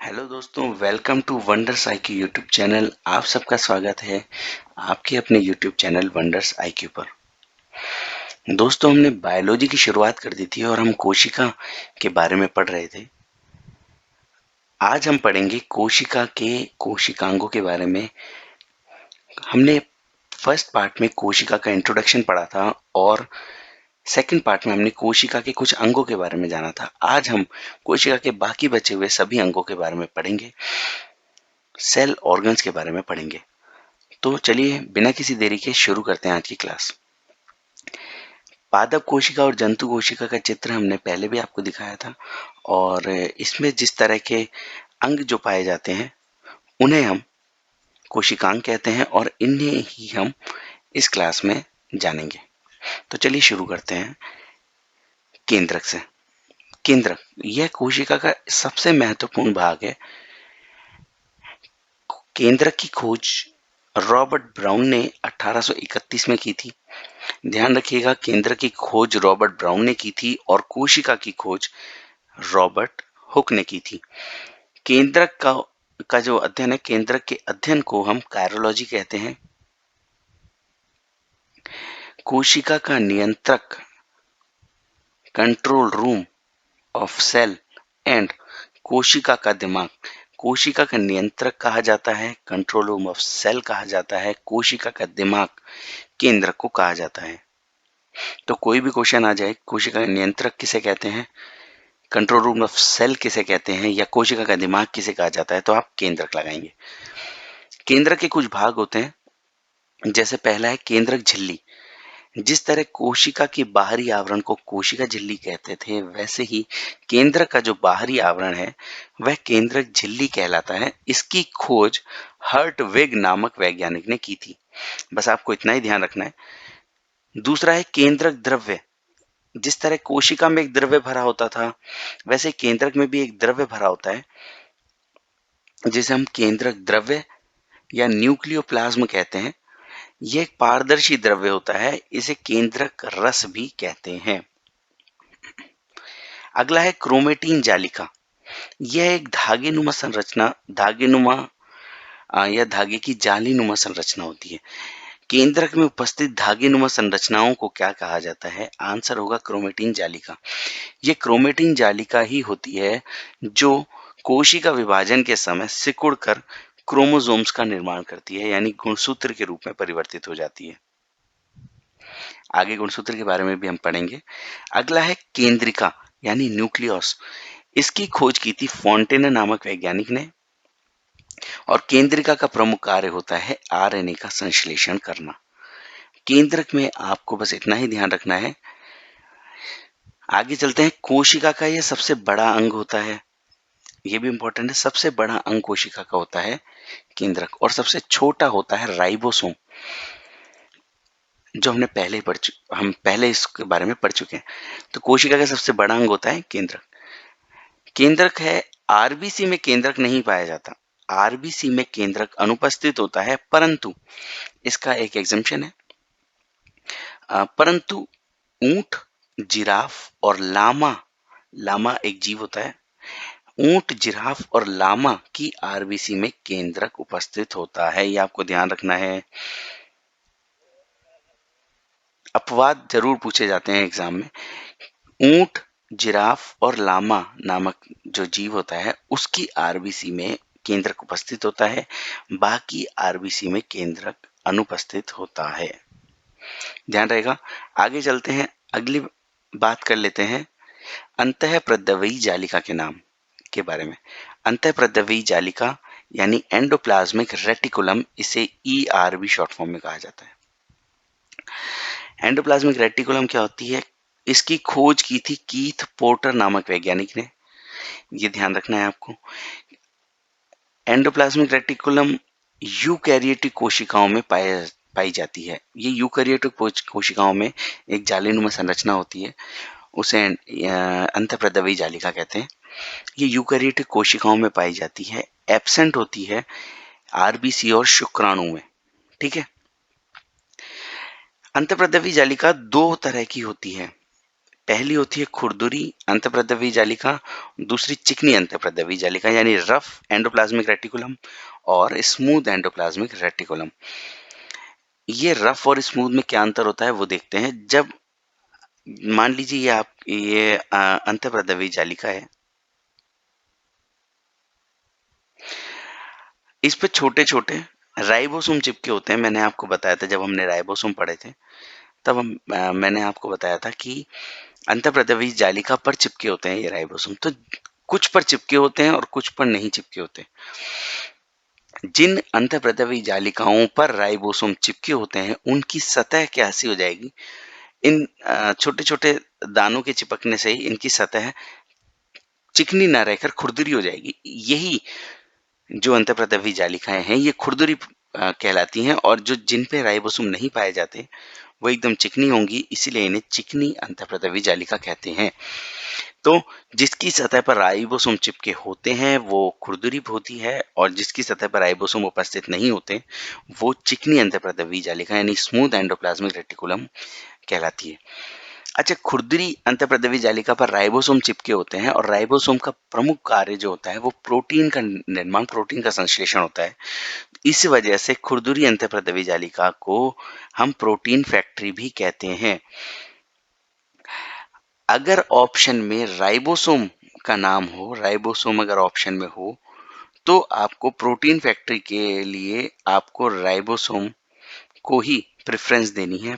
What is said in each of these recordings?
Hello दोस्तों, welcome to Wonders IQ YouTube channel. आप सबका स्वागत है आपके अपने यूट्यूब चैनल वंडर्स आईक्यू पर। दोस्तों, हमने बायोलॉजी की शुरुआत कर दी थी और हम कोशिका के बारे में पढ़ रहे थे। आज हम पढ़ेंगे कोशिका के कोशिकांगों के बारे में। हमने फर्स्ट पार्ट में कोशिका का इंट्रोडक्शन पढ़ा था और सेकंड पार्ट में हमने कोशिका के कुछ अंगों के बारे में जाना था। आज हम कोशिका के बाकी बचे हुए सभी अंगों के बारे में पढ़ेंगे, सेल ऑर्गन्स के बारे में पढ़ेंगे। तो चलिए बिना किसी देरी के शुरू करते हैं आज की क्लास। पादप कोशिका और जंतु कोशिका का चित्र हमने पहले भी आपको दिखाया था और इसमें जिस तरह के अंग जो पाए जाते हैं उन्हें हम कोशिकांग कहते हैं और इन्हें ही हम इस क्लास में जानेंगे। तो चलिए शुरू करते हैं केंद्रक से। केंद्रक यह कोशिका का सबसे महत्वपूर्ण भाग है। केंद्रक की खोज रॉबर्ट ब्राउन ने 1831 में की थी। ध्यान रखिएगा, केंद्र की खोज रॉबर्ट ब्राउन ने की थी और कोशिका की खोज रॉबर्ट हुक ने की थी। केंद्रक का जो अध्ययन है, केंद्रक के अध्ययन को हम कायरोलॉजी कहते हैं। कोशिका का नियंत्रक control room of cell and कोशिका का दिमाग, कोशिका का नियंत्रक कहा जाता है, कंट्रोल रूम ऑफ सेल कहा जाता है, कोशिका का दिमाग केंद्रक को कहा जाता है। तो कोई भी क्वेश्चन आ जाए, कोशिका का नियंत्रक किसे कहते हैं, कंट्रोल रूम ऑफ सेल किसे कहते हैं या कोशिका का दिमाग किसे कहा जाता है, तो आप केंद्रक लगाएंगे। केंद्रक के कुछ भाग होते हैं, जैसे पहला है केंद्रक झिल्ली। जिस तरह कोशिका के बाहरी आवरण को कोशिका झिल्ली कहते थे, वैसे ही केंद्रक का जो बाहरी आवरण है वह केंद्रक झिल्ली कहलाता है। इसकी खोज हर्टविग नामक वैज्ञानिक ने की थी। बस आपको इतना ही ध्यान रखना है। दूसरा है केंद्रक द्रव्य। जिस तरह कोशिका में एक द्रव्य भरा होता था, वैसे केंद्रक में भी एक द्रव्य भरा होता है, जिसे हम केंद्रक द्रव्य या न्यूक्लियोप्लाज्म कहते हैं। यह एक पारदर्शी द्रव्य होता है, इसे केंद्रक रस भी कहते हैं। अगला है क्रोमेटीन जालिका। यह एक धागेनुमा या धागे की जालीनुमा संरचना होती है। केंद्रक में उपस्थित धागेनुमा संरचनाओं को क्या कहा जाता है? आंसर होगा क्रोमेटीन जालिका। ये क्रोमेटीन जालिका ही होती है जो कोशिका विभाजन के समय सिकुड़कर क्रोमोसोम्स का निर्माण करती है, यानी गुणसूत्र के रूप में परिवर्तित हो जाती है। आगे गुणसूत्र के बारे में भी हम पढ़ेंगे। अगला है केंद्रिका यानी न्यूक्लियस। इसकी खोज की थी फॉन्टेना नामक वैज्ञानिक ने और केंद्रिका का प्रमुख कार्य होता है आरएनए का संश्लेषण करना। केंद्रक में आपको बस इतना ही ध्यान रखना है। आगे चलते हैं। कोशिका का यह सबसे बड़ा अंग होता है, यह भी इंपॉर्टेंट है। सबसे बड़ा अंग कोशिका का होता है केंद्रक और सबसे छोटा होता है राइबोसोम, जो हम पहले इसके बारे में पढ़ चुके हैं। तो कोशिका का सबसे बड़ा अंग होता है केंद्रक। केंद्रक है, आरबीसी में केंद्रक नहीं पाया जाता। आरबीसी में केंद्रक अनुपस्थित होता है, परंतु इसका एक एग्जम्पशन है। परंतु ऊंट, जिराफ और लामा एक जीव होता है। ऊंट, जिराफ और लामा की आरबीसी में केंद्रक उपस्थित होता है, ये आपको ध्यान रखना है। अपवाद जरूर पूछे जाते हैं एग्जाम में। ऊंट, जिराफ और लामा नामक जो जीव होता है उसकी आरबीसी में केंद्रक उपस्थित होता है, बाकी आरबीसी में केंद्रक अनुपस्थित होता है। ध्यान रहेगा। आगे चलते हैं, अगली बात कर लेते हैं अंतःप्रद्रव्यी जालिका के नाम के बारे में। अंतःप्रद्रव्यी जालिका यानी एंडोप्लाज्मिक रेटिकुलम, इसे ईआरबी शॉर्ट फॉर्म में कहा जाता है। एंडोप्लाज्मिक रेटिकुलम क्या होती है? इसकी खोज की थी कीथ पोर्टर नामक वैज्ञानिक ने, ये ध्यान रखना है आपको। एंडोप्लाज्मिक रेटिकुलम यूकैरियोटिक कोशिकाओं में पाई जाती है। ये यूकैरियोटिक कोशिकाओं में एक जालीनुमा संरचना होती है, उसे अंतःप्रद्रव्यी जालिका कहते हैं। ये यूकैरियोटिक कोशिकाओं में पाई जाती है, एब्सेंट होती है आरबीसी और शुक्राणु में। ठीक है। अंतःप्रद्रव्यी जालिका दो तरह की होती है। पहली होती है खुरदुरी अंतःप्रद्रवी जालिका, दूसरी चिकनी अंतःप्रद्रवी जालिका यानी रफ एंडोप्लाज्मिक रेटिकुलम और स्मूथ एंडोप्लाज्मिक रेटिकुलम। ये रफ और स्मूथ में क्या अंतर होता है वो देखते हैं। जब मान लीजिए ये अंतःप्रद्रवी जालिका है, इस पे छोटे-छोटे राइबोसोम चिपके होते हैं। मैंने आपको बताया था जब हमने राइबोसोम पढ़े थे, तब मैंने आपको बताया था कि अंतःप्रद्रवी जालिका पर चिपके होते हैं ये राइबोसोम। तो कुछ पर चिपके होते हैं और कुछ पर नहीं चिपके होते। जिन अंतःप्रद्रवी जालिकाओं पर राइबोसोम चिपके होते हैं, उनकी सतह कैसी हो जाएगी? इन छोटे-छोटे दानों के चिपकने से ही इनकी सतह चिकनी ना रहकर खुरदरी हो जाएगी। यही जो अंतःप्रद्रवी जालिकाएँ हैं, ये खुरदरी कहलाती हैं और जिन पे राइबोसोम नहीं पाए जाते, वो एकदम चिकनी होंगी, इसीलिए इन्हें चिकनी अंतःप्रद्रवी जालिका कहते हैं। तो जिसकी सतह पर राइबोसोम चिपके होते हैं, वो खुरदरी होती है और जिसकी सतह पर राइबोसोम उपस्थित नहीं होते, वो चिकनी अंतःप्रद्रवी जालिका यानी स्मूथ एंडोप्लाज्मिक रेटिकुलम कहलाती है। अच्छा, खुरदरी अंतःप्रद्रवी जालिका पर राइबोसोम चिपके होते हैं और राइबोसोम का प्रमुख कार्य जो होता है वो प्रोटीन का निर्माण, प्रोटीन का संश्लेषण होता है। इस वजह से खुरदरी अंतःप्रद्रवी जालिका को हम प्रोटीन फैक्ट्री भी कहते हैं। अगर ऑप्शन में राइबोसोम का नाम हो, राइबोसोम अगर ऑप्शन में हो, तो आपको प्रोटीन फैक्ट्री के लिए आपको राइबोसोम को ही प्रेफ़रेंस देनी है।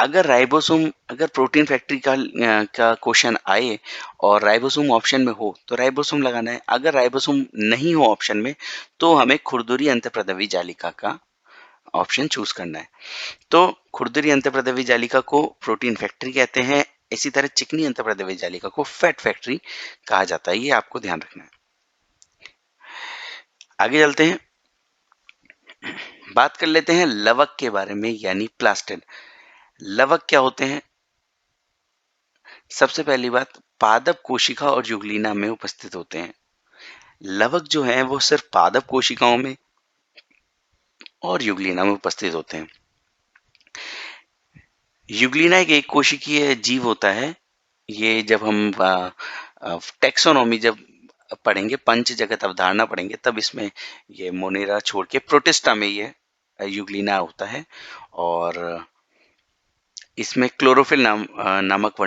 अगर प्रोटीन फैक्ट्री का क्वेश्चन आए और राइबोसोम ऑप्शन में हो, तो राइबोसोम लगाना है। अगर राइबोसोम नहीं हो ऑप्शन में, तो हमें खुरदुरी अंतःप्रद्रवी जालिका का ऑप्शन चूज़ करना है। तो खुरदुरी अंतःप्रद्रवी जालिका को प्रोटीन फैक्ट्री कहते हैं। इसी तरह चिकनी अंतःप्रद्रवी जालिका को फैट फैक्ट्री कहा जाता है। ये आपको ध्यान रखना है। आगे चलते हैं, बात कर लेते हैं लवक के बारे में यानी प्लास्टिड। लवक क्या होते हैं? सबसे पहली बात, पादप कोशिका और युग्लिना में उपस्थित होते हैं। लवक जो हैं वो सिर्फ पादप कोशिकाओं में और युग्लिना में उपस्थित होते हैं। युग्लिना एक कोशिकीय जीव होता है। ये जब हम टैक्सोनॉमी जब पढ़ेंगे, पंच जगत अवधारणा पढ़ेंगे, तब इसमें ये मोनेरा छोड़ के प्रोटिस्टा में ये युग्लिना होता है और इसमें क्लोरोफिल नामक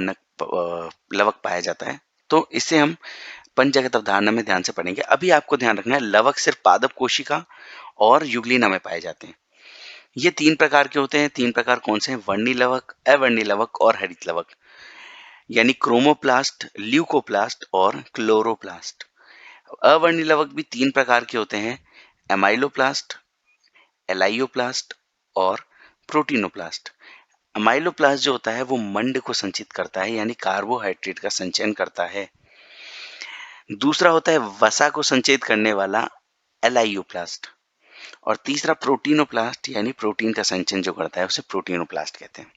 लवक पाया जाता है। तो इसे हम पंचजगत अवधारणा में ध्यान से पढ़ेंगे। अभी आपको ध्यान रखना है, लवक सिर्फ पादप कोशिका और युग्लिना में पाए जाते हैं। ये 3 प्रकार के होते हैं। 3 प्रकार कौन से हैं? वर्णी लवक, अवर्णी लवक और हरित लवक, यानी क्रोमोप्लास्ट, ल्यूकोप्लास्ट और क्लोरोप्लास्ट। अवर्णी लवक भी 3 प्रकार के होते हैं, एमाइलोप्लास्ट, एलाइयोप्लास्ट और प्रोटीनोप्लास्ट। अमाइलोप्लास्ट जो होता है वो मंड को संचित करता है, यानी कार्बोहाइड्रेट का संचयन करता है। दूसरा होता है वसा को संचयित करने वाला एलाइयोप्लास्ट और तीसरा प्रोटीनोप्लास्ट यानी प्रोटीन का संचयन जो करता है उसे प्रोटीनोप्लास्ट कहते हैं।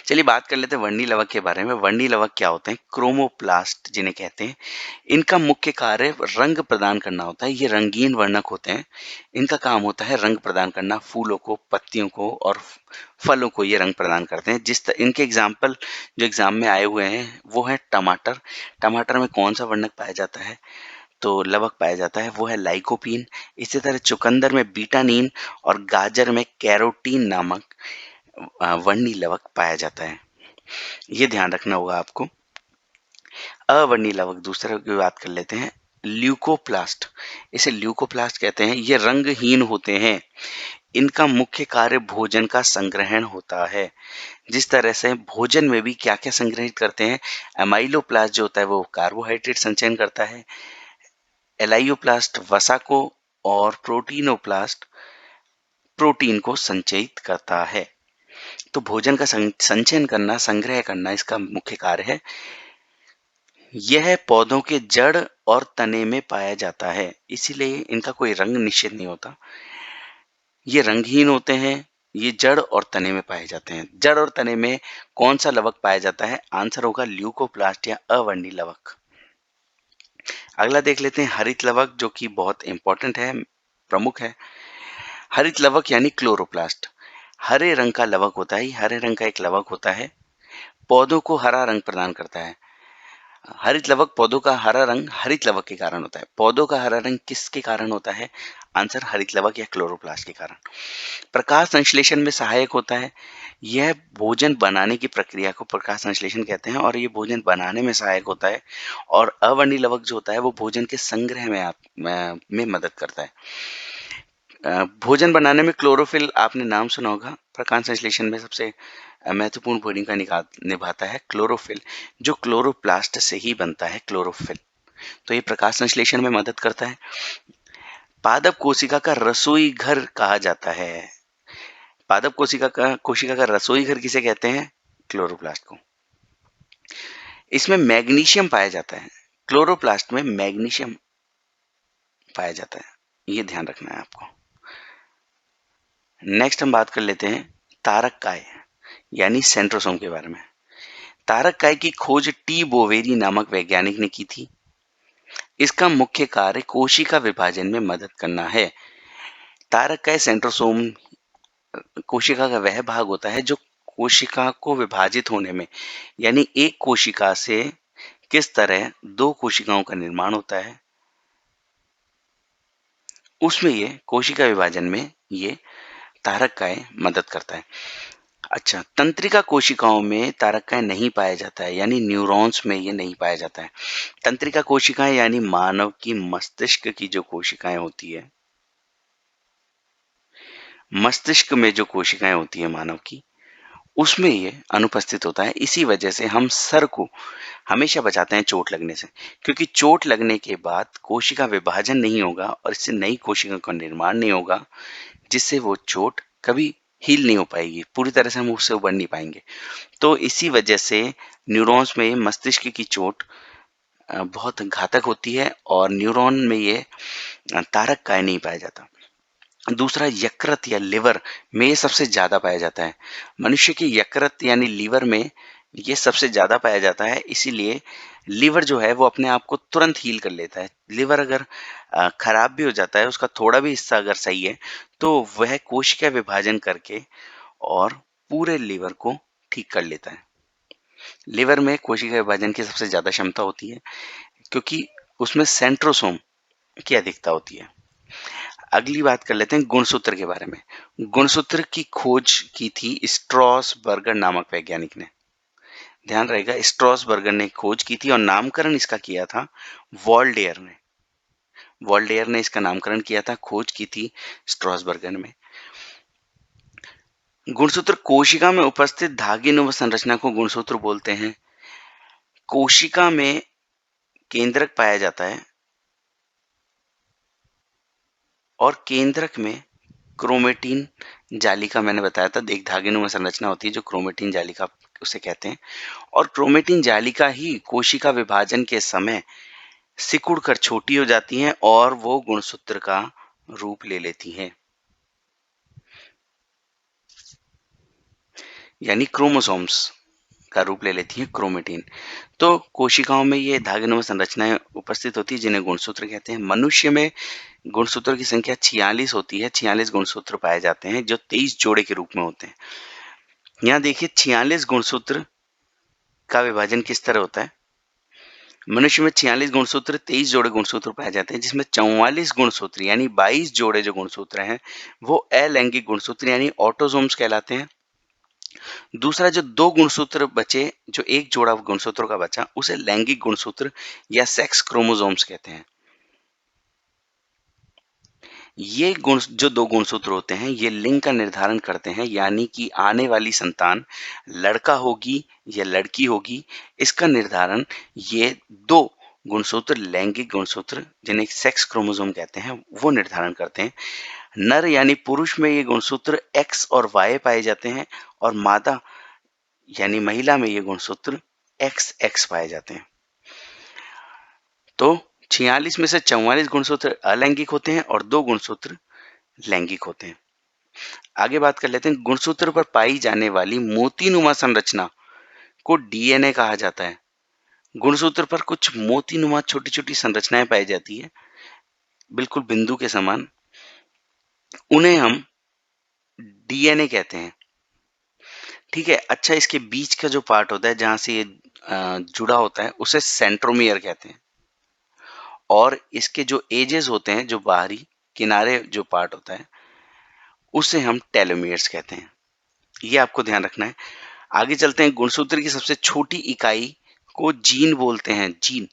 चलिए बात कर लेते हैं वर्णी लवक के बारे में। वर्णी लवक क्या होते हैं? क्रोमोप्लास्ट जिन्हें कहते हैं। इनका मुख्य कार्य रंग प्रदान करना होता है। ये रंगीन वर्णक होते हैं। इनका काम होता है रंग प्रदान करना, फूलों को, पत्तियों को और फलों को ये रंग प्रदान करते हैं। इनके एग्जाम्पल जो एग्जाम में आए हुए हैं वो है टमाटर। टमाटर में कौन सा वर्णक पाया जाता है? तो लवक पाया जाता है, वो है लाइकोपीन। इसी तरह चुकंदर में बीटानीन और गाजर में कैरोटीन नामक वर्णी लवक पाया जाता है। ये ध्यान रखना होगा आपको। अवर्णी लवक दूसरे की बात कर लेते हैं, ल्यूकोप्लास्ट। इसे ल्यूकोप्लास्ट कहते हैं। ये रंगहीन होते हैं। इनका मुख्य कार्य भोजन का संग्रहण होता है। जिस तरह से भोजन में भी क्या क्या संग्रहित करते हैं, एमाइलोप्लास्ट जो होता है वो कार्बोहाइड्रेट संचयन करता है, एलाइयोप्लास्ट वसा को और प्रोटीनोप्लास्ट प्रोटीन को संचयित करता है। तो भोजन का संचयन करना, संग्रह करना इसका मुख्य कार्य है। यह पौधों के जड़ और तने में पाया जाता है, इसीलिए इनका कोई रंग निश्चित नहीं होता। ये रंगहीन होते हैं। ये जड़ और तने में पाए जाते हैं। जड़ और तने में कौन सा लवक पाया जाता है? आंसर होगा ल्यूकोप्लास्ट या अवर्णी लवक। अगला देख लेते हैं हरित लवक, जो कि बहुत इंपॉर्टेंट है, प्रमुख है। हरित लवक यानी क्लोरोप्लास्ट। हरे रंग का लवक होता है, हरे रंग का एक लवक होता है। पौधों को हरा रंग प्रदान करता है। हरित लवक पौधों का हरा रंग हरित लवक के कारण होता है। पौधों का हरा रंग किसके कारण होता है? आंसर हरित लवक या क्लोरोप्लास्ट के कारण। प्रकाश संश्लेषण में सहायक होता है। यह भोजन बनाने की प्रक्रिया को प्रकाश संश्लेषण कहते हैं और ये भोजन बनाने में सहायक होता है। और अवर्णीय लवक जो होता है वो भोजन के संग्रह में मदद करता है। भोजन बनाने में क्लोरोफिल आपने नाम सुना होगा। प्रकाश संश्लेषण में सबसे महत्वपूर्ण भूमिका निभाता है क्लोरोफिल, जो क्लोरोप्लास्ट से ही बनता है क्लोरोफिल। तो ये प्रकाश संश्लेषण में मदद करता है। पादप कोशिका का रसोई घर कहा जाता है। पादप कोशिका का रसोई घर किसे कहते हैं? क्लोरोप्लास्ट को। इसमें मैग्नीशियम पाया जाता है। क्लोरोप्लास्ट में मैग्नीशियम पाया जाता है, ये ध्यान रखना है आपको। नेक्स्ट हम बात कर लेते हैं तारक काय यानी सेंट्रोसोम के बारे में। तारक काय की खोज टी बोवेरी नामक वैज्ञानिक ने की थी। इसका मुख्य कार्य कोशिका विभाजन में मदद करना है। तारक काय सेंट्रोसोम कोशिका का वह भाग होता है जो कोशिका को विभाजित होने में, यानी एक कोशिका से किस तरह दो कोशिकाओं का निर्माण होता है, उसमें ये कोशिका विभाजन में ये तारक काय मदद करता है। अच्छा, तंत्रिका कोशिकाओं में तारक काय नहीं पाया जाता है, यानी न्यूरॉन्स में ये नहीं पाया जाता है। तंत्रिका कोशिकाएं यानी मानव की मस्तिष्क की जो कोशिकाएं होती है, मस्तिष्क में जो कोशिकाएं होती है मानव की, उसमें ये अनुपस्थित होता है। इसी वजह से हम सर को हमेशा बचाते हैं चोट लगने से, क्योंकि चोट लगने के बाद कोशिका विभाजन नहीं होगा और इससे नई कोशिका का निर्माण नहीं होगा, जिससे वो चोट कभी हील नहीं हो पाएगी, पूरी तरह से हम उससे उबर नहीं पाएंगे। तो इसी वजह से न्यूरॉन्स में मस्तिष्क की चोट बहुत घातक होती है और न्यूरॉन में ये तारक काय नहीं पाया जाता। दूसरा, यकृत या लिवर में ये सबसे ज्यादा पाया जाता है। मनुष्य की यकृत यानी लीवर में ये सबसे ज्यादा पाया जाता है, इसीलिए लीवर जो है वो अपने आप को तुरंत हील कर लेता है। लिवर अगर खराब भी हो जाता है, उसका थोड़ा भी हिस्सा अगर सही है, तो वह कोशिका विभाजन करके और पूरे लीवर को ठीक कर लेता है। लिवर में कोशिका विभाजन की सबसे ज्यादा क्षमता होती है, क्योंकि उसमें सेंट्रोसोम की अधिकता होती है। अगली बात कर लेते हैं गुणसूत्र के बारे में। गुणसूत्र की खोज की थी स्ट्रॉसबर्गर नामक वैज्ञानिक ने। ध्यान रहेगा, स्ट्रॉसबर्गर ने खोज की थी और नामकरण इसका किया था वॉल्डेयर ने। वॉल्डेयर ने इसका नामकरण किया था, खोज की थी स्ट्रॉसबर्गर में। गुणसूत्र कोशिका में उपस्थित धागेनुमा संरचना को गुणसूत्र बोलते हैं। कोशिका में केंद्रक पाया जाता है और केंद्रक में क्रोमेटिन जालिका मैंने बताया था, एक धागेनुमा संरचना होती है जो क्रोमेटिन जालिका उसे कहते हैं, और क्रोमेटिन जालिका ही कोशिका विभाजन के समय सिकुड़ कर छोटी हो जाती हैं और वो गुणसूत्र का रूप ले लेती हैं, यानी क्रोमोसोम्स का रूप ले लेती है क्रोमेटिन। तो कोशिकाओं में ये धागेनुमा संरचनाएं उपस्थित होती है जिन्हें गुणसूत्र कहते हैं। मनुष्य में गुणसूत्र की संख्या 46 होती है। 46 गुणसूत्र पाए जाते हैं जो 23 जोड़े के रूप में होते हैं। यहाँ देखिए 46 गुणसूत्र का विभाजन किस तरह होता है। मनुष्य में 46 गुणसूत्र, 23 जोड़े गुणसूत्र पाए जाते हैं, जिसमें 44 गुणसूत्र यानी 22 जोड़े जो गुणसूत्र हैं वो अलैंगिक गुणसूत्र यानी ऑटोसोम्स कहलाते हैं। दूसरा जो दो गुणसूत्र बचे, जो एक जोड़ा गुणसूत्रों का बचा, उसे लैंगिक गुणसूत्र या सेक्स क्रोमोसोम्स कहते हैं। ये गुण जो दो गुणसूत्र होते हैं ये लिंग का निर्धारण करते हैं, यानी कि आने वाली संतान लड़का होगी या लड़की होगी, इसका निर्धारण ये दो गुणसूत्र, लैंगिक गुणसूत्र जिन्हें सेक्स क्रोमोसोम कहते हैं, वो निर्धारण करते हैं। नर यानी पुरुष में ये गुणसूत्र एक्स और वाई पाए जाते हैं और मादा यानी महिला में ये गुणसूत्र एक्स एक्स पाए जाते हैं। तो 46 में से 44 गुणसूत्र अलैंगिक होते हैं और दो गुणसूत्र लैंगिक होते हैं। आगे बात कर लेते हैं, गुणसूत्र पर पाई जाने वाली मोतीनुमा संरचना को डीएनए कहा जाता है। गुणसूत्र पर कुछ मोतीनुमा छोटी छोटी संरचनाएं पाई जाती है, बिल्कुल बिंदु के समान, उन्हें हम डीएनए कहते हैं। ठीक है। अच्छा, इसके बीच का जो पार्ट होता है जहाँ से ये जुड़ा होता है उसे सेंट्रोमियर कहते हैं। और इसके जो एजेस होते हैं, जो बाहरी किनारे जो पार्ट होता है, उसे हम टेलोमियर्स कहते हैं। ये आपको ध्यान रखना है। आगे चलते हैं। गुणसूत्र की सबसे छोटी इकाई को जीन बोलते हैं। जीन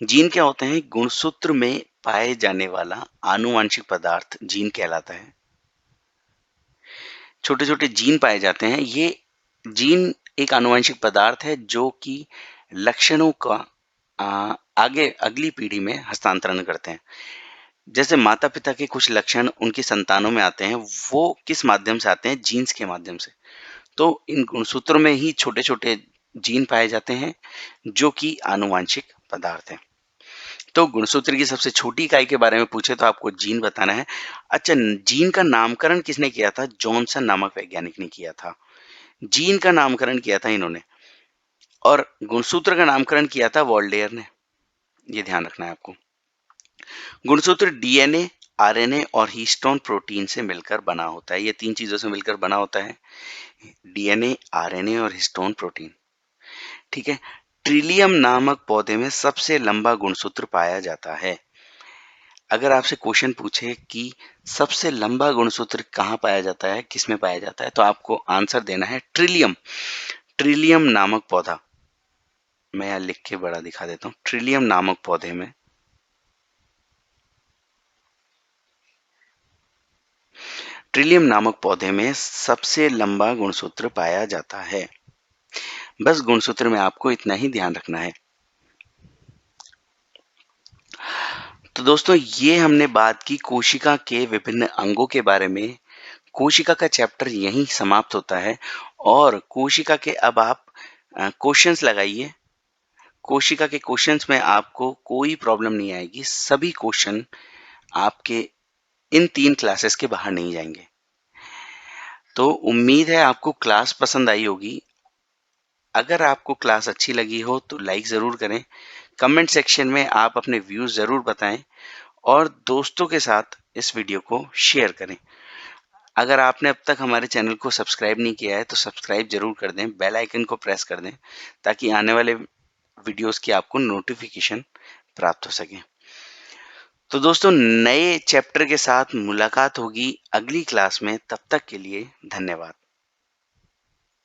जीन क्या होते हैं? गुणसूत्र में पाए जाने वाला आनुवांशिक पदार्थ जीन कहलाता है। छोटे छोटे जीन पाए जाते हैं। ये जीन एक आनुवांशिक पदार्थ है जो कि लक्षणों का आगे अगली पीढ़ी में हस्तांतरण करते हैं। जैसे माता पिता के कुछ लक्षण उनकी संतानों में आते हैं, वो किस माध्यम से आते हैं? जीन्स के माध्यम से। तो इन गुणसूत्रों में ही छोटे छोटे जीन पाए जाते हैं जो कि आनुवांशिक पदार्थ है। तो गुणसूत्र की सबसे छोटी इकाई के बारे में पूछे तो आपको जीन बताना है। अच्छा, जीन का नामकरण किसने किया था? जॉनसन नामक वैज्ञानिक ने किया था। जीन का नामकरण किया था इन्होंने। और गुणसूत्र का नामकरण किया था वोल्डेयर ने। ये ध्यान रखना है आपको। गुणसूत्र डीएनए, आरएनए और हीस्टोन प्रोटीन से मिलकर बना होता है। ये 3 चीजों से मिलकर बना होता है। डीएनए, आरएनए और हिस्टोन प्रोटीन। ठीक है। ट्रिलियम नामक पौधे में सबसे लंबा गुणसूत्र पाया जाता है। अगर आपसे क्वेश्चन पूछे कि सबसे लंबा गुणसूत्र कहाँ पाया जाता है, किसमें पाया जाता है, तो आपको आंसर देना है ट्रिलियम। ट्रिलियम नामक पौधा, मैं यहाँ लिख के बड़ा दिखा देता हूँ। ट्रिलियम नामक पौधे में ट्रिलियम नामक पौधे में सबसे लंबा गुणसूत्र पाया जाता है। बस गुणसूत्र में आपको इतना ही ध्यान रखना है। तो दोस्तों, ये हमने बात की कोशिका के विभिन्न अंगों के बारे में। कोशिका का चैप्टर यहीं समाप्त होता है। और कोशिका के अब आप क्वेश्चंस लगाइए। कोशिका के क्वेश्चंस में आपको कोई प्रॉब्लम नहीं आएगी। सभी क्वेश्चन आपके इन 3 क्लासेस के बाहर नहीं जाएंगे। तो उम्मीद है आपको क्लास पसंद आई होगी। अगर आपको क्लास अच्छी लगी हो तो लाइक ज़रूर करें। कमेंट सेक्शन में आप अपने व्यूज़ ज़रूर बताएं और दोस्तों के साथ इस वीडियो को शेयर करें। अगर आपने अब तक हमारे चैनल को सब्सक्राइब नहीं किया है तो सब्सक्राइब ज़रूर कर दें, बेल आइकन को प्रेस कर दें ताकि आने वाले वीडियोस की आपको नोटिफिकेशन प्राप्त हो सके। तो दोस्तों, नए चैप्टर के साथ मुलाकात होगी अगली क्लास में। तब तक के लिए धन्यवाद।